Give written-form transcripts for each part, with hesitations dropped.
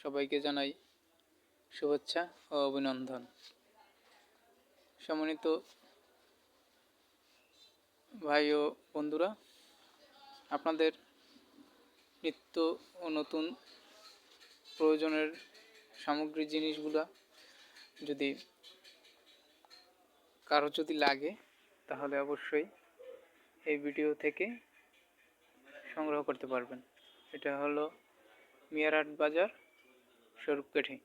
সবাইকে জানাই শুভেচ্ছা ও অভিনন্দন। সম্মানিত ভাই ও বন্ধুরা, আপনাদের নিত্য ও নতুন প্রয়োজনের সামগ্রী জিনিসগুলা যদি কারো লাগে তাহলে অবশ্যই এই ভিডিও থেকে সংগ্রহ করতে পারবেন। এটা হলো মিয়ারহাট বাজার, স্বরূপকাঠি।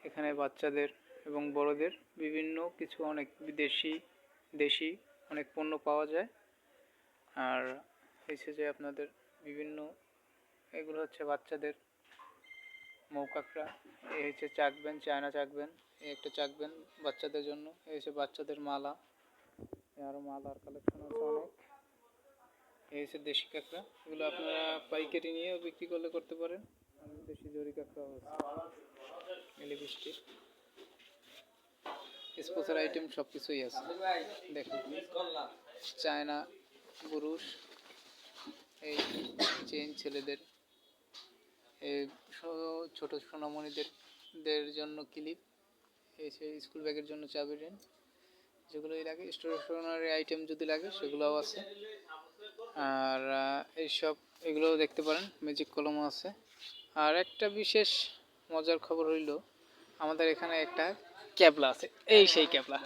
এখানে বাচ্চাদের এবং বড়দের বিভিন্ন কিছু অনেক দেশি অনেক পণ্য পাওয়া যায়। আর হয়েছে যে আপনাদের বিভিন্ন এগুলো হচ্ছে বাচ্চাদের মৌকাকড়া, এই হচ্ছে চাকবেন, চায়না চাকবেন, এই একটা চাকবেন বাচ্চাদের জন্য, এই হচ্ছে বাচ্চাদের মালা, আরও মালার কালেকশন আছে অনেক। এই হচ্ছে দেশি কাঁকড়া, এগুলো আপনারা পাইকারি নিয়েও বিক্রি করতে পারেন। দেশি জরি কাঁকড়াও আছে, লিপস্টিক, স্পোর্টসের আইটেম সব কিছুই আছে। দেখুন, চায়না বুরুশ, এই চেইন ছেলেদের, এই ছোট সোনামণিদের জন্য ক্লিপ, এই স্কুল ব্যাগের জন্য চাবি রেন, যেগুলোই লাগে স্টেশনারি আইটেম যদি লাগে সেগুলোও আছে। আর এইসব এগুলোও দেখতে পারেন, ম্যাজিক কলমও আছে। আর একটা বিশেষ মজার খবর হইল, আমাদের এখানে একটা ক্যাবলা আছে, এই সেই ক্যাবলা।